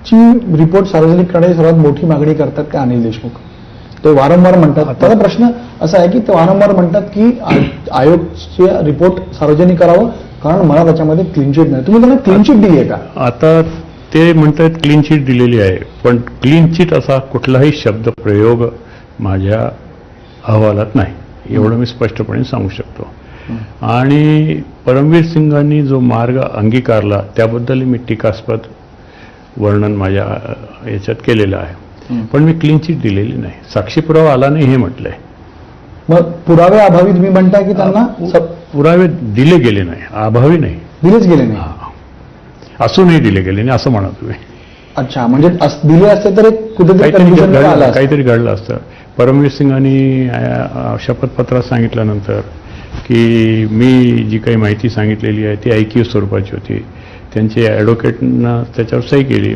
ची रिपोर्ट सार्वजनिक करण्याची सर्वात मोठी मागणी करतात ते अनिल देशमुख. ते वारंवार म्हणतात. त्याचा प्रश्न असा आहे की ते वारंवार म्हणतात की आयोगचे रिपोर्ट सार्वजनिक करावं कारण मला त्याच्यामध्ये क्लीन चिट नाही. तुम्ही त्यांना क्लीन चिट दिली आहे का? आता ते म्हणतात क्लीन चिट दिलेली आहे, पण क्लीन चिट असा कुठलाही शब्द प्रयोग माझ्या अहवालात नाही, एवढं मी स्पष्टपणे सांगू शकतो. आणि परमवीर सिंगांनी जो मार्ग अंगीकारला त्याबद्दल मी टीकास्पद वर्णन माझ्या याच्यात केलेलं आहे, पण मी क्लीन चिट दिलेली नाही. साक्षी पुरावा आला नाही हे म्हटलंय. मग पुरावे अभावी तुम्ही म्हणताय की त्यांना पुरावे दिले गेले नाही, अभावी नाही, दिलेच गेले नाही. असूनही दिले गेले नाही असं म्हणा तुम्ही. अच्छा, म्हणजे दिले असते तर एक कुठेतरी काहीतरी घडलं असतं. परमवीर सिंगांनी शपथपत्रात सांगितल्यानंतर की मी जी काही माहिती सांगितलेली आहे ती ऐकीव स्वरूपाची होती, त्यांचे ॲडव्होकेटनं त्याच्यावर सही केली.